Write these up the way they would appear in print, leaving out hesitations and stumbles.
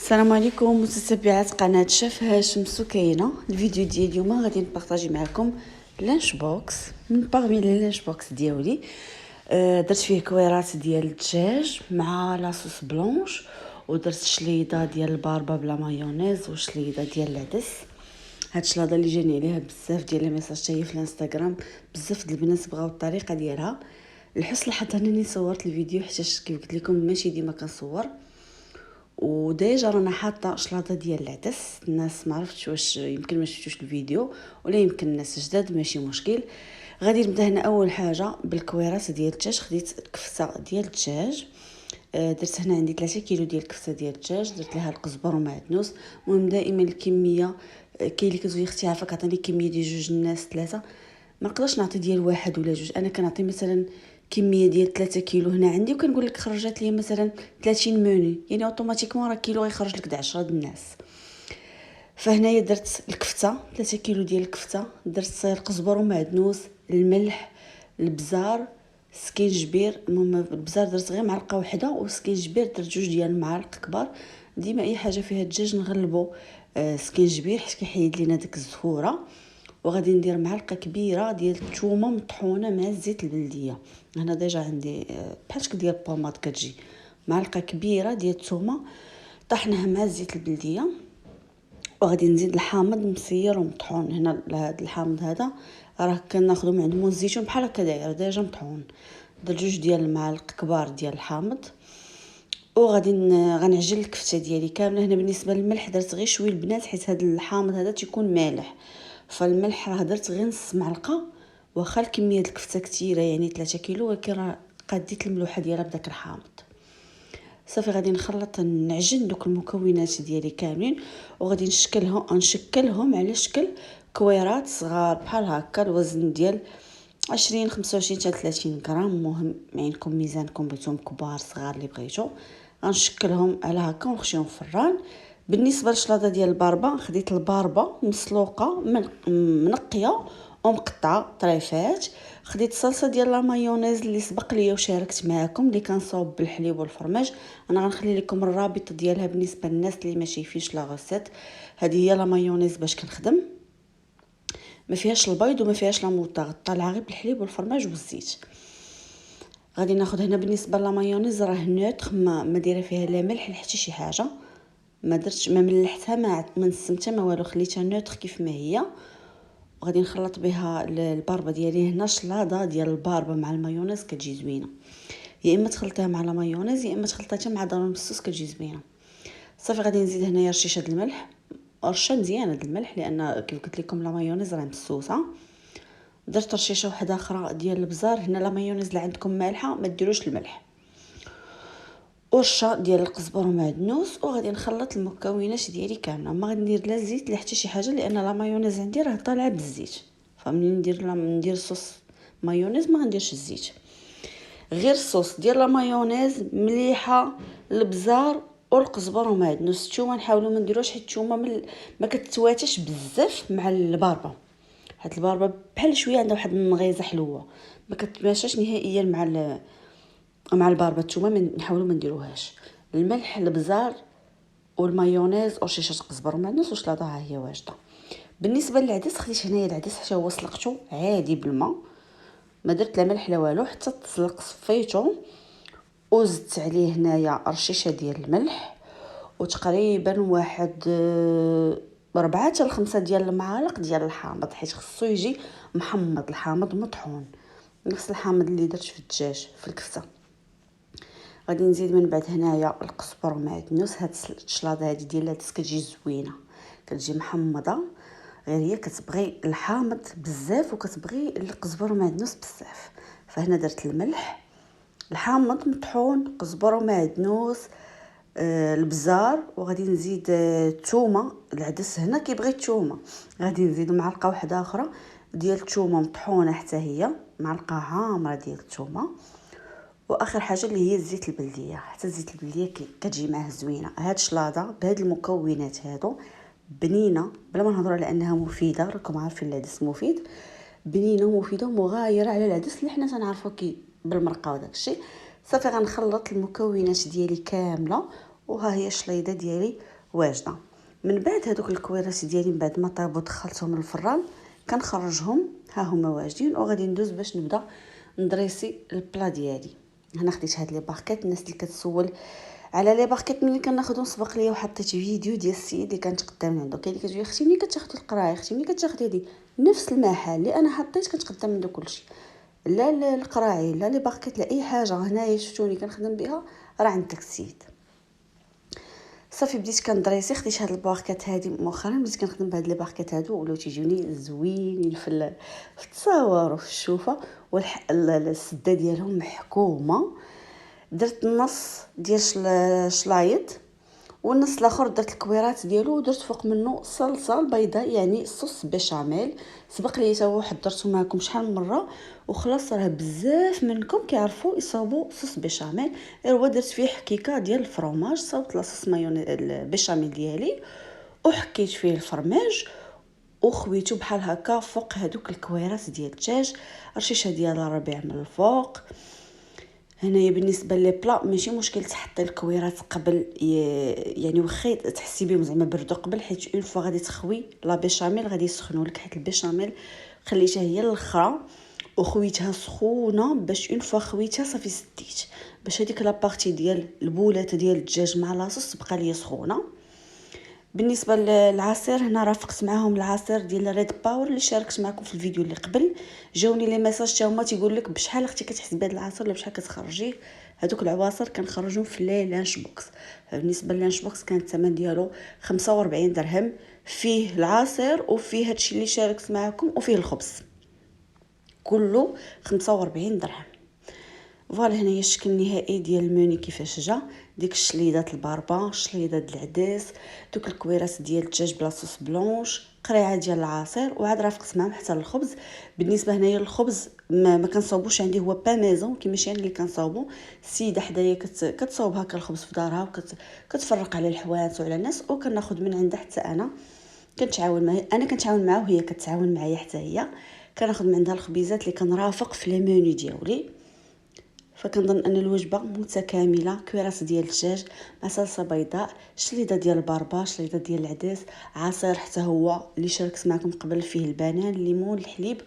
السلام عليكم متتبعات قناه شيف هاشم سكينه. الفيديو ديال اليوم غادي نبارطاجي معكم لانش بوكس من باغمي لي لانش بوكس ديالي. درت فيه كويرات ديال الدجاج مع لاصوص بلونش، ودرت شليضه ديال الباربه بلا مايونيز وشليضه ديال العدس. هاد الشلاضه اللي جاني عليها بزاف ديال لي ميساج حتى في الانستغرام، بزاف ديال البنات بغاو الطريقه ديالها. لحسن الحظ انني صورت الفيديو حيت كيف قلت لكم ماشي ديما كنصور، وديجا رانا حاطه شلاضه ديال العدس. الناس ما عرفتش واش يمكن ما شفتوش الفيديو ولا يمكن الناس جداد، ماشي مشكل. غادي نبدا هنا اول حاجه بالكويرات ديال الدجاج. خديت كفته ديال الدجاج، درت هنا عندي 3 كيلو ديال الكفته ديال الدجاج، درت لها القزبر ومعدنوس. المهم دائما الكميه كاين اللي كتقولي اختي عافاك عطيني كميه ديال 2 الناس 3، ما نقدرش نعطي ديال 1 ولا 2. انا كنعطي مثلا كميه ديال 3 كيلو هنا عندي، وكنقول لك خرجت لي مثلا 30 موني، يعني اوتوماتيكمون راه كيلو غيخرج لك 10 د الناس. فهنايا درت الكفته 3 كيلو ديال الكفته، درت القزبر ومعدنوس، الملح، البزار، سكينجبير. المهم البزار درت غير معلقه واحده، وسكينجبير درت 2 ديال المعالق كبار. ديما اي حاجه فيها الدجاج نغلبو سكينجبير حيت كيحيد لينا ديك الزفوره. وغادي ندير معلقه كبيره ديال الثومه مطحونه مع الزيت البلديه. هنا ديجا عندي بحال شكل ديال البوماط كتجي، معلقه كبيره ديال الثومه طحنها مع الزيت البلديه. وغادي نزيد الحامض مصير ومطحون. هنا هذا الحامض هذا راه كناخذو من عند موز الزيتون بحال هكا داير ديجا مطحون. درت 2 ديال المعالق كبار ديال الحامض. وغادي غنعجن الكفته ديالي كامله. هنا بالنسبه للملح درت غير شويه البنات حيت هذا الحامض هذا تيكون مالح، فالملح راه درت غير نص معلقه. واخا الكميه ديال الكفته كثيره يعني 3 كيلو، ولكن راه قديت الملوحه ديالها بداك الحامض. صافي غادي نخلط نعجن دوك المكونات ديالي كاملين، وغادي نشكلهم على شكل كويرات صغار بحال هكا، الوزن ديال 20 25 حتى 30 غرام. المهم عينكم ميزانكم، بغيتوهم كبار صغار اللي بغيتو. غنشكلهم على هكا ونخشيهم في الفران. بالنسبه للشلاضه ديال الباربه، خديت الباربه مسلوقه منقيه ومقطعه طريفات. خديت صلصه ديال لا مايونيز اللي سبق ليا وشاركت معكم، اللي كنصاوب بالحليب والفرماج. انا غنخلي لكم الرابط ديالها بالنسبه للناس اللي ما شايفينش لا غوسيت. هذه هي لا مايونيز باش كنخدم، ما فيهاش البيض وما فيهاش لا موطه، طالعه غير بالحليب والفرماج والزيت. غادي ناخذ هنا بالنسبه لا مايونيز راه نوتر، ما دايره فيها لا ملح حتى شي حاجه، ما درتش ما ملحتها ما نسمتها ما والو، خليتها نوتر كيف ما هي. وغادي نخلط بها الباربه ديالي. هنا شلاضه ديال الباربه مع المايونيز كتجي زوينه، يا اما تخلطيها مع لا مايونيز يا اما تخلطيها مع ضرون الصوص كتجي زوينه. صافي غادي نزيد هنايا رشيشه د الملح، رشه مزيانه د الملح لان كيف قلت لكم لا مايونيز راه مسوسه. درت رشيشه واحده اخرى ديال البزار. هنا لا مايونيز اللي عندكم مالحه ما ديروش الملح، ورشه ديال القزبر ومعدنوس. وغادي نخلط المكونات ديالي كامله، ما غادي ندير لا زيت لا حتى شي حاجه لان لا مايونيز عندي راه طالعه بالزيت. فمنين ندير الصوص مايونيز ما غنديرش الزيت، غير الصوص ديال لا مايونيز مليحه، البزار والقزبر ومعدنوس. الثومه نحاولوا ما نديروش حيت الثومه ما كتواتش بزاف مع الباربه، حيت الباربه بحال شويه عندها واحد النغيزه حلوه، ما كتماشاش نهائيا مع الباربه. الثومه نحاولوا ما نديروهاش. الملح، البزار والمايونيز ورشيشه قزبر ومعدنوس وشلاضه ها هي واجده. بالنسبه للعدس خديت هنايا العدس حتى هو سلقته عادي بالماء، ما درت لا ملح لا والو، حتى تسلق صفيته. وزدت عليه هنايا رشيشه ديال الملح، وتقريبا واحد 4 حتى 5 ديال المعالق ديال الحامض، حيت خصو يجي محمض، الحامض مطحون نفس الحامض اللي درت في الدجاج في الكفته. غادي نزيد من بعد هنايا القزبر ومعدنوس. هاد الشلاضه هادي ديال العدس كتجي زوينه، كتجي محمضه، غير هي كتبغي الحامض بزاف وكتبغي القزبر ومعدنوس بزاف. فهنا درت الملح، الحامض مطحون، قزبر ومعدنوس، البزار. وغادي نزيد الثومه. العدس هنا كيبغي الثومه، غادي نزيد معلقه واحده اخرى ديال الثومه مطحونه حتى هي، معلقه عامره ديال الثومه. واخر حاجه اللي هي الزيت البلديه، حتى الزيت البلديه كتجي معاه زوينه. هاد الشلاضه بهاد المكونات هادو بنينه، بلا ما نهضروا على انها مفيده، راكم عارفين العدس مفيد، بنينه ومفيده ومغايره على العدس اللي حنا تنعرفوا كي بالمرقه وداك الشيء. صافي غنخلط المكونات ديالي كامله، وها هي الشليضه ديالي واجده. من بعد هذوك الكويرات ديالي من بعد ما طابوا دخلتهم للفران كنخرجهم، ها هما واجدين وغادي ندوز باش نبدا ندريسي البلا ديالي. هنا خديت هاد لي باكيت. الناس اللي كتسول على لي باكيت ملي كناخذهم سبق ليا وحطيت فيديو ديال السيد اللي كانت قدامنا عنده، كاين اللي كتجي اختي ملي كتاخذي القرايه، اختي ملي كتاخذي هذه نفس المحل اللي انا حطيت كتقدم عنده كلشي، لا القراعي لا لي باكيت لا اي حاجه هنايا شفتوني كنخدم بها راه عند داك السيد. صافي بديت كندريسي، خديت هاد الباكيت هادي مؤخرا بديت كنخدم بهاد لي باكيت هادو ولاو تيجوني زوينين في التصاور وفي الشوفه، والسده ديالهم محكومه. درت نص ديال شلايط والنص الاخر درت الكويرات ديالو ودرت فوق منه صلصه البيضاء يعني صوص بيشاميل. سبق لي حتى هو حضرته معكم شحال من مره وخلاص راه بزاف منكم كيعرفوا يصاوبوا صوص بيشاميل. هو درت فيه حكيكه ديال الفرomاج، صاوبت لاصوص مايونيز البيشاميل ديالي وحكيت فيه الفرماج وخويته بحال هكا فوق هذوك الكويرات ديال الدجاج، رشيشه ديال الربيع من الفوق. هنايا بالنسبه لي بلا ماشي مشكل تحطي الكويرات قبل، يعني وخا تحسي بهم زعما بردوا قبل، حيت اون فوا غادي تخوي لا بيشاميل غادي يسخنوا لك، حيت البيشاميل خليتها هي الاخرى وخويتها سخونه باش اون فوا خويتها صافي سديت باش هذيك لا بارتي ديال البولات ديال الدجاج مع لاصوص تبقى ليا سخونه. بالنسبه للعصير هنا رافقت معاهم العصير ديال ريد باور اللي شاركت معكم في الفيديو اللي قبل. جاوني لي ميساج حتى هما تيقول لك بشحال اختي كتحسبي بهذا العصير ولا بشحال كتخرجيه. هذوك العواصر كنخرجوا في لي لانش بوكس. بالنسبه للانش بوكس كان الثمن ديالو 45 درهم، فيه العصير وفيه هادشي اللي شاركت معكم وفيه الخبز، كله 45 درهم. فوالا هنايا الشكل النهائي ديال الموني كيفاش جا. ديك الشليضات الباربا، شليضات العدس، دوك الكويرات ديال الدجاج بلا صوص بلونش، قريعه ديال العصير وعاد رافقت معهم حتى الخبز. بالنسبه هنايا الخبز ما كنصاوبوش عندي، هو با ميزون كيماشي انا اللي كنصاوبو. السيده حدايا كتصاوب هكا الخبز في دارها وكتفرق على الحوانت وعلى الناس وكناخذ من عندها حتى انا كنتعاون معها. انا كنتعاون معها وهي كتعاون معايا حتى هي. كناخذ من عندها الخبيزات اللي كنرافق في لي موني ديالي. فكنظن ان الوجبه متكامله، كويرات ديال الدجاج مع صلصه بيضاء، شليضه ديال الباربا، شليضه ديال العدس، عصير حتى هو اللي شاركت معكم قبل فيه البنان الليمون الحليب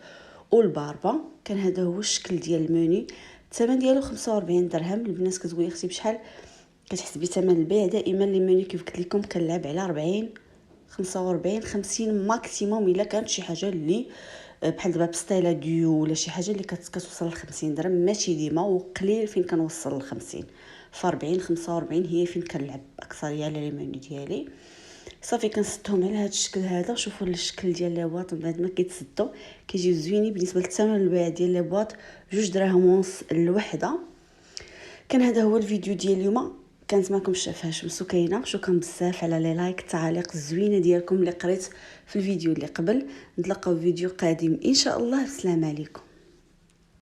والباربا. كان هذا هو الشكل ديال الموني. الثمن ديالو 45 درهم. البنات كتقولي اختي بشحال كتحسبي ثمن البيع؟ دائما لي موني كيف قلت لكم كنلعب على 40 45 50 ماكسيموم الا كانت شي حاجه اللي بحال دابا بستايلا ديو ولا شي حاجه اللي كتوصل ل 50 درهم، ماشي ديما وقليل فين كنوصل ل 50. ف 40 45 هي فين كنلعب اكثريه على لي موني ديالي. صافي كنسدهم على هذا الشكل هذا. شوفوا الشكل ديال لي بواط من بعد ما كيتسدوا كيجيو زوينين. بالنسبه للثمن البيع ديال لي بواط 2 دراهم ونص الوحده. كان هذا هو الفيديو ديال اليوم. كانت معكم الشيف هاشم سكينه. شكرا بزاف على لي لايك التعاليق الزوينه ديالكم اللي قريت في الفيديو اللي قبل. نتلاقاو في فيديو قادم ان شاء الله. السلام عليكم.